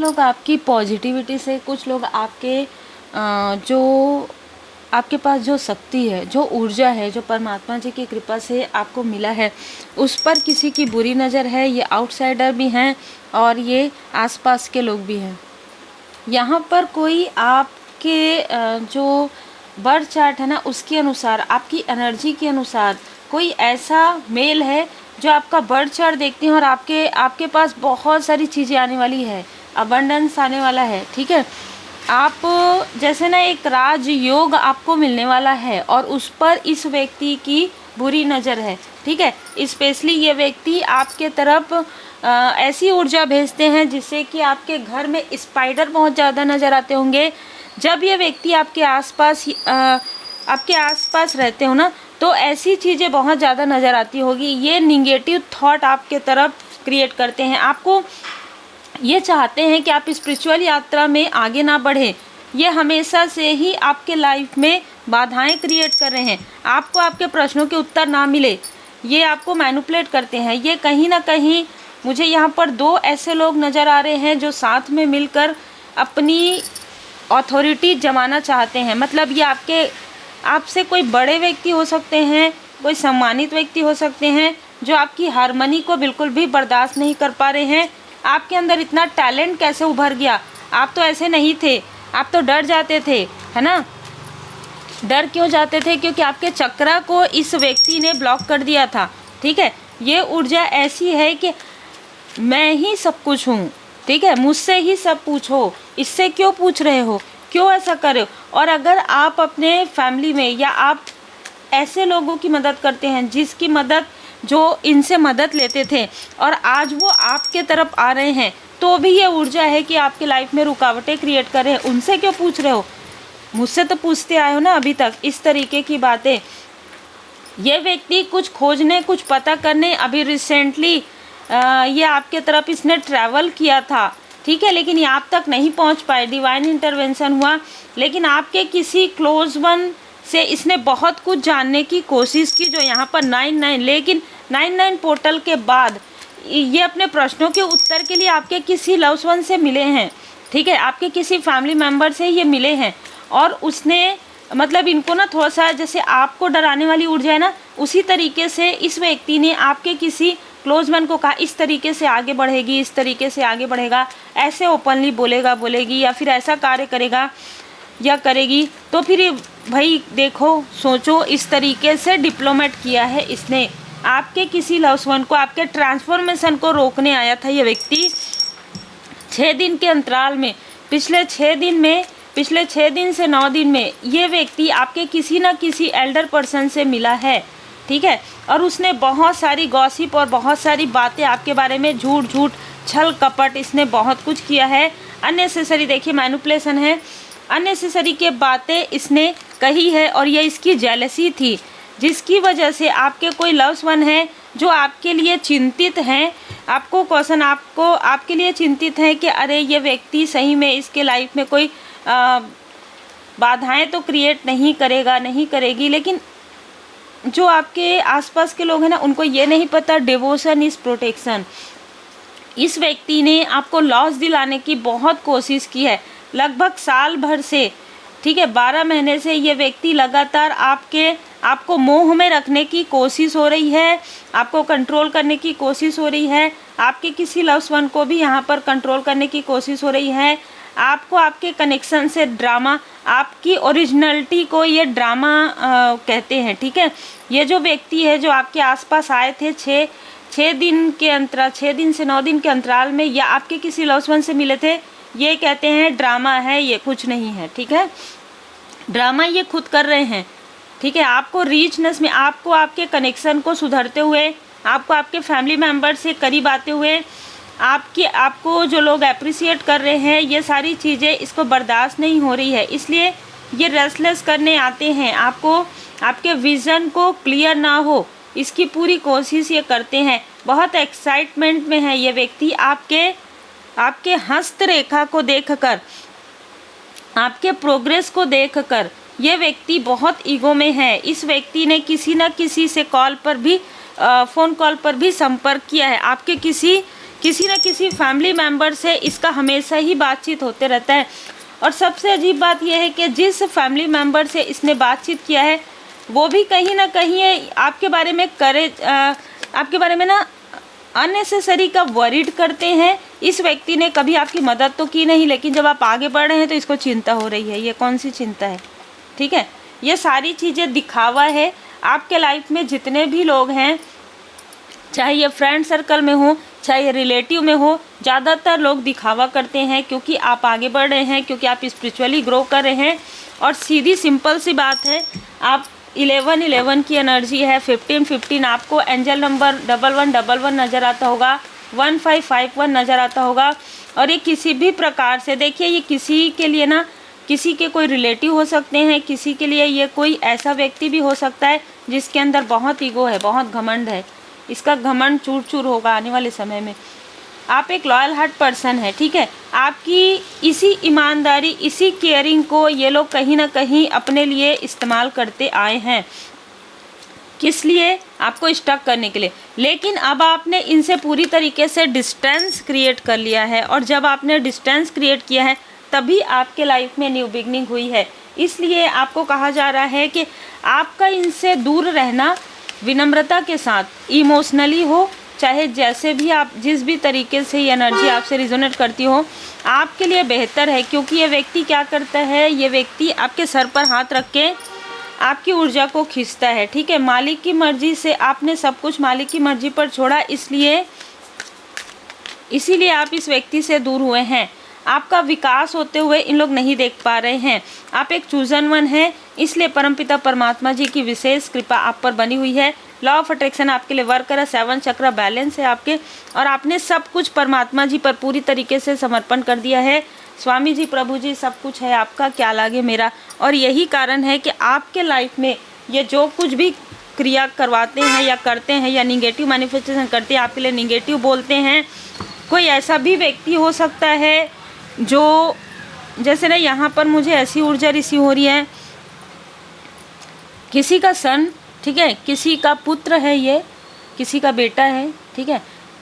कुछ लोग आपकी पॉजिटिविटी से, कुछ लोग आपके जो आपके पास जो शक्ति है, जो ऊर्जा है, जो परमात्मा जी की कृपा से आपको मिला है, उस पर किसी की बुरी नज़र है। ये आउटसाइडर भी हैं और ये आसपास के लोग भी हैं। यहाँ पर कोई आपके जो बर्थ चार्ट है ना, उसके अनुसार, आपकी एनर्जी के अनुसार कोई ऐसा मेल है जो आपका बर्थ चार्ट देखते हैं और आपके पास बहुत सारी चीज़ें आने वाली है, अबंडेंस आने वाला है। ठीक है, आप जैसे ना एक राजयोग आपको मिलने वाला है और उस पर इस व्यक्ति की बुरी नज़र है। ठीक है, स्पेशली ये व्यक्ति आपके तरफ ऐसी ऊर्जा भेजते हैं जिससे कि आपके घर में स्पाइडर बहुत ज़्यादा नज़र आते होंगे। जब ये व्यक्ति आपके आसपास रहते हो ना, तो ऐसी चीज़ें बहुत ज़्यादा नज़र आती होगी। ये निगेटिव थॉट आपके तरफ क्रिएट करते हैं, आपको ये चाहते हैं कि आप स्पिरिचुअल यात्रा में आगे ना बढ़े। ये हमेशा से ही आपके लाइफ में बाधाएं क्रिएट कर रहे हैं, आपको आपके प्रश्नों के उत्तर ना मिले, ये आपको मैनिपुलेट करते हैं। ये कहीं ना कहीं मुझे यहाँ पर दो ऐसे लोग नज़र आ रहे हैं जो साथ में मिलकर अपनी अथॉरिटी जमाना चाहते हैं। मतलब ये आपसे कोई बड़े व्यक्ति हो सकते हैं, कोई सम्मानित व्यक्ति हो सकते हैं जो आपकी हार्मनी को बिल्कुल भी बर्दाश्त नहीं कर पा रहे हैं। आपके अंदर इतना टैलेंट कैसे उभर गया? आप तो ऐसे नहीं थे, आप तो डर जाते थे, है ना। डर क्यों जाते थे? क्योंकि आपके चक्रा को इस व्यक्ति ने ब्लॉक कर दिया था। ठीक है, ये ऊर्जा ऐसी है कि मैं ही सब कुछ हूँ। ठीक है, मुझसे ही सब पूछो, इससे क्यों पूछ रहे हो, क्यों ऐसा कर रहे हो। और अगर आप अपने फैमिली में या आप ऐसे लोगों की मदद करते हैं जिसकी मदद, जो इनसे मदद लेते थे और आज वो आपके तरफ आ रहे हैं, तो भी ये ऊर्जा है कि आपके लाइफ में रुकावटें क्रिएट कर रहे हैं। उनसे क्यों पूछ रहे हो? मुझसे तो पूछते आए हो ना अभी तक। इस तरीके की बातें, ये व्यक्ति कुछ खोजने, कुछ पता करने, अभी रिसेंटली ये आपके तरफ इसने ट्रैवल किया था। ठीक है, लेकिन ये आप तक नहीं पहुंच पाए, डिवाइन इंटरवेंशन हुआ। लेकिन आपके किसी क्लोज वन से इसने बहुत कुछ जानने की कोशिश की, जो यहाँ पर 99, लेकिन 99 पोर्टल के बाद ये अपने प्रश्नों के उत्तर के लिए आपके किसी लव्ड वन से मिले हैं। ठीक है, आपके किसी फैमिली मेम्बर से ये मिले हैं और उसने मतलब इनको ना थोड़ा सा, जैसे आपको डराने वाली ऊर्जा है ना, उसी तरीके से इस व्यक्ति ने आपके किसी क्लोज वन को कहा इस तरीके से आगे बढ़ेगी, इस तरीके से आगे बढ़ेगा, ऐसे ओपनली बोलेगी या फिर ऐसा कार्य करेगा या करेगी। तो फिर भाई देखो, सोचो, इस तरीके से डिप्लोमेट किया है इसने आपके किसी लव्ड वन को। आपके ट्रांसफॉर्मेशन को रोकने आया था ये व्यक्ति 6 दिन के अंतराल में। पिछले 6 दिन से 9 दिन में ये व्यक्ति आपके किसी न किसी एल्डर पर्सन से मिला है। ठीक है, और उसने बहुत सारी गॉसिप और बहुत सारी बातें आपके बारे में, झूठ छल कपट, इसने बहुत कुछ किया है। अननेसेसरी, देखिए मैनिपुलेशन है, अननेसेसरी के बातें इसने कही है। और ये इसकी जेलसी थी, जिसकी वजह से आपके कोई लव्ड वन है जो आपके लिए चिंतित हैं। आपको क्वेश्चन, आपके लिए चिंतित है कि अरे ये व्यक्ति सही में इसके लाइफ में कोई बाधाएं तो क्रिएट नहीं करेगी। लेकिन जो आपके आसपास के लोग हैं ना, उनको ये नहीं पता डिवोशन इज प्रोटेक्शन। इस व्यक्ति ने आपको लॉस दिलाने की बहुत कोशिश की है, लगभग साल भर से। ठीक है, 12 महीने से ये व्यक्ति लगातार आपको मोह में रखने की कोशिश हो रही है, आपको कंट्रोल करने की कोशिश हो रही है। आपके किसी लव्ड वन को भी यहाँ पर कंट्रोल करने की कोशिश हो रही है। आपको आपके कनेक्शन से ड्रामा, आपकी ओरिजिनलिटी को ये ड्रामा कहते हैं। ठीक है, ये जो व्यक्ति है जो आपके आसपास आए थे 6 दिन से 9 दिन के अंतराल में, या आपके किसी लव्ड वन से मिले थे, ये कहते हैं ड्रामा है, ये कुछ नहीं है। ठीक है, ड्रामा ये खुद कर रहे हैं। ठीक है, आपको रीचनेस में, आपको आपके कनेक्शन को सुधरते हुए, आपको आपके फैमिली मेम्बर से करीब आते हुए, आपको जो लोग अप्रिशिएट कर रहे हैं, ये सारी चीज़ें इसको बर्दाश्त नहीं हो रही है, इसलिए ये रेस्टलेस करने आते हैं। आपके विज़न को क्लियर ना हो, इसकी पूरी कोशिश ये करते हैं। बहुत एक्साइटमेंट में है ये व्यक्ति आपके हस्तरेखा को देखकर, आपके प्रोग्रेस को देखकर। ये व्यक्ति बहुत ईगो में है। इस व्यक्ति ने किसी न किसी से फ़ोन कॉल पर भी संपर्क किया है, आपके किसी न किसी फैमिली मेम्बर से इसका हमेशा ही बातचीत होते रहता है। और सबसे अजीब बात यह है कि जिस फैमिली मेम्बर से इसने बातचीत किया है वो भी कहीं ना कहीं आपके बारे में आपके बारे में ना अननेसेसरी का वरीड करते हैं। इस व्यक्ति ने कभी आपकी मदद तो की नहीं, लेकिन जब आप आगे बढ़ रहे हैं तो इसको चिंता हो रही है। ये कौन सी चिंता है? ठीक है, ये सारी चीज़ें दिखावा है। आपके लाइफ में जितने भी लोग हैं, चाहे ये फ्रेंड सर्कल में हो, चाहे ये रिलेटिव में हो, ज़्यादातर लोग दिखावा करते हैं क्योंकि आप आगे बढ़ रहे हैं, क्योंकि आप स्पिरिचुअली ग्रो कर रहे हैं। और सीधी सिंपल सी बात है, आप 11 की एनर्जी है, 15 आपको एंजल नंबर 1111 नज़र आता होगा, 1551 नज़र आता होगा। और ये किसी भी प्रकार से देखिए, ये किसी के लिए ना, किसी के कोई रिलेटिव हो सकते हैं, किसी के लिए ये कोई ऐसा व्यक्ति भी हो सकता है जिसके अंदर बहुत ईगो है, बहुत घमंड है। इसका घमंड चूर चूर होगा आने वाले समय में। आप एक लॉयल हार्ट पर्सन है, ठीक है। आपकी इसी ईमानदारी, इसी केयरिंग को ये लोग कहीं ना कहीं अपने लिए इस्तेमाल करते आए हैं। किस लिए? आपको स्टक करने के लिए। लेकिन अब आपने इनसे पूरी तरीके से डिस्टेंस क्रिएट कर लिया है, और जब आपने डिस्टेंस क्रिएट किया है तभी आपके लाइफ में न्यू बिगनिंग हुई है। इसलिए आपको कहा जा रहा है कि आपका इनसे दूर रहना विनम्रता के साथ, इमोशनली हो, चाहे जैसे भी आप, जिस भी तरीके से ये एनर्जी आपसे रिजोनेट करती हो, आपके लिए बेहतर है। क्योंकि ये व्यक्ति क्या करता है, ये व्यक्ति आपके सर पर हाथ रख के आपकी ऊर्जा को खींचता है, ठीक है। मालिक की मर्जी से आपने सब कुछ मालिक की मर्जी पर छोड़ा, इसीलिए आप इस व्यक्ति से दूर हुए हैं। आपका विकास होते हुए इन लोग नहीं देख पा रहे हैं। आप एक चूजन वन हैं, इसलिए परमपिता परमात्मा जी की विशेष कृपा आप पर बनी हुई है। लॉ ऑफ अट्रैक्शन आपके लिए वर्क कर रहा है, 7 चक्र बैलेंस है आपके, और आपने सब कुछ परमात्मा जी पर पूरी तरीके से समर्पण कर दिया है। स्वामी जी, प्रभु जी, सब कुछ है आपका, क्या लागे मेरा। और यही कारण है कि आपके लाइफ में ये जो कुछ भी क्रिया करवाते हैं या करते हैं या निगेटिव मैनिफेस्टेशन करते हैं, आपके लिए निगेटिव बोलते हैं। कोई ऐसा भी व्यक्ति हो सकता है जो, जैसे ना यहाँ पर मुझे ऐसी ऊर्जा रिसीव हो रही है, किसी का सन, ठीक है, किसी का पुत्र है, ये किसी का बेटा है, ठीक है।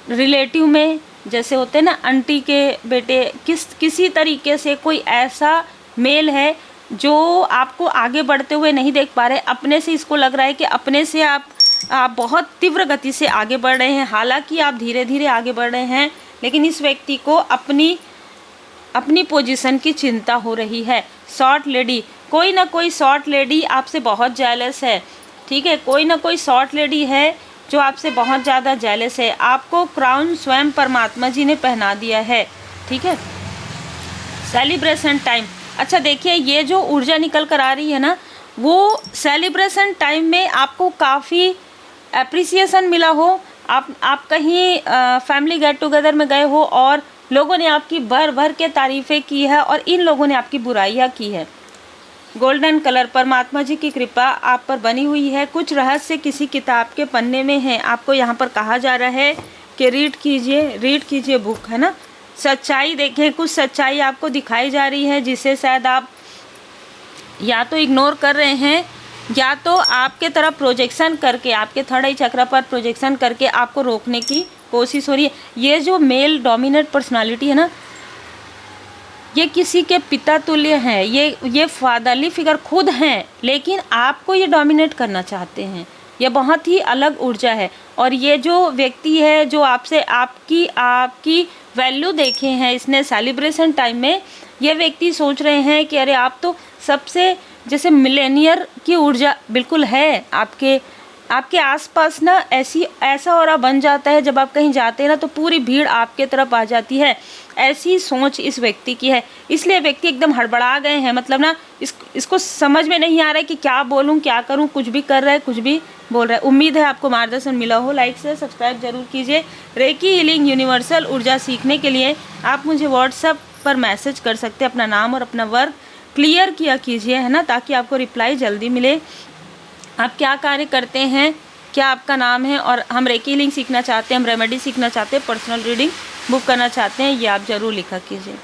रिलेटिव में जैसे होते हैं ना, आंटी के बेटे, किसी तरीके से कोई ऐसा मेल है जो आपको आगे बढ़ते हुए नहीं देख पा रहे। अपने से इसको लग रहा है कि अपने से आप बहुत तीव्र गति से आगे बढ़ रहे हैं। हालांकि आप धीरे धीरे आगे बढ़ रहे हैं, लेकिन इस व्यक्ति को अपनी पोजीशन की चिंता हो रही है। शॉर्ट लेडी, कोई ना कोई शॉर्ट लेडी आपसे बहुत जेलस है, ठीक है। कोई ना कोई शॉर्ट लेडी है जो आपसे बहुत ज़्यादा जेलस है। आपको क्राउन स्वयं परमात्मा जी ने पहना दिया है, ठीक है। सेलिब्रेशन टाइम, अच्छा देखिए, ये जो ऊर्जा निकल कर आ रही है ना, वो सेलिब्रेशन टाइम में आपको काफ़ी एप्रिसिएशन मिला हो। आप कहीं फैमिली गेट टुगेदर में गए हो और लोगों ने आपकी भर भर के तारीफ़ें की है और इन लोगों ने आपकी बुराइयां की है। गोल्डन कलर, परमात्मा जी की कृपा आप पर बनी हुई है। कुछ रहस्य किसी किताब के पन्ने में है। आपको यहाँ पर कहा जा रहा है कि रीड कीजिए बुक, है ना। सच्चाई देखें, कुछ सच्चाई आपको दिखाई जा रही है जिसे शायद आप या तो इग्नोर कर रहे हैं, या तो आपके तरफ प्रोजेक्शन करके, आपके थर्ड आई चक्र पर प्रोजेक्शन करके आपको रोकने की कोशिश हो रही है। ये जो मेल डोमिनेट पर्सनालिटी है ना, ये किसी के पिता तुल्य हैं, ये फादरली फिगर खुद हैं, लेकिन आपको ये डोमिनेट करना चाहते हैं। ये बहुत ही अलग ऊर्जा है। और ये जो व्यक्ति है जो आपसे आपकी वैल्यू देखे हैं इसने सेलिब्रेशन टाइम में, ये व्यक्ति सोच रहे हैं कि अरे आप तो सबसे, जैसे मिलेनियर की ऊर्जा बिल्कुल है आपके आसपास ना, ऐसा ऑरा बन जाता है जब आप कहीं जाते हैं ना तो पूरी भीड़ आपके तरफ आ जाती है। ऐसी सोच इस व्यक्ति की है, इसलिए व्यक्ति एकदम हड़बड़ा गए हैं। मतलब ना इसको समझ में नहीं आ रहा है कि क्या बोलूं, क्या करूं, कुछ भी कर रहा है, कुछ भी बोल रहा है। उम्मीद है आपको मार्गदर्शन मिला हो। लाइक से सब्सक्राइब जरूर कीजिए। रेकी हीलिंग यूनिवर्सल ऊर्जा सीखने के लिए आप मुझे व्हाट्सएप पर मैसेज कर सकते हैं। अपना नाम और अपना वर्क क्लियर किया कीजिए, है ना, ताकि आपको रिप्लाई जल्दी मिले। आप क्या कार्य करते हैं, क्या आपका नाम है, और हम रेकी हीलिंग सीखना चाहते हैं, हम रेमेडी सीखना चाहते हैं, पर्सनल रीडिंग बुक करना चाहते हैं, ये आप ज़रूर लिखा कीजिए।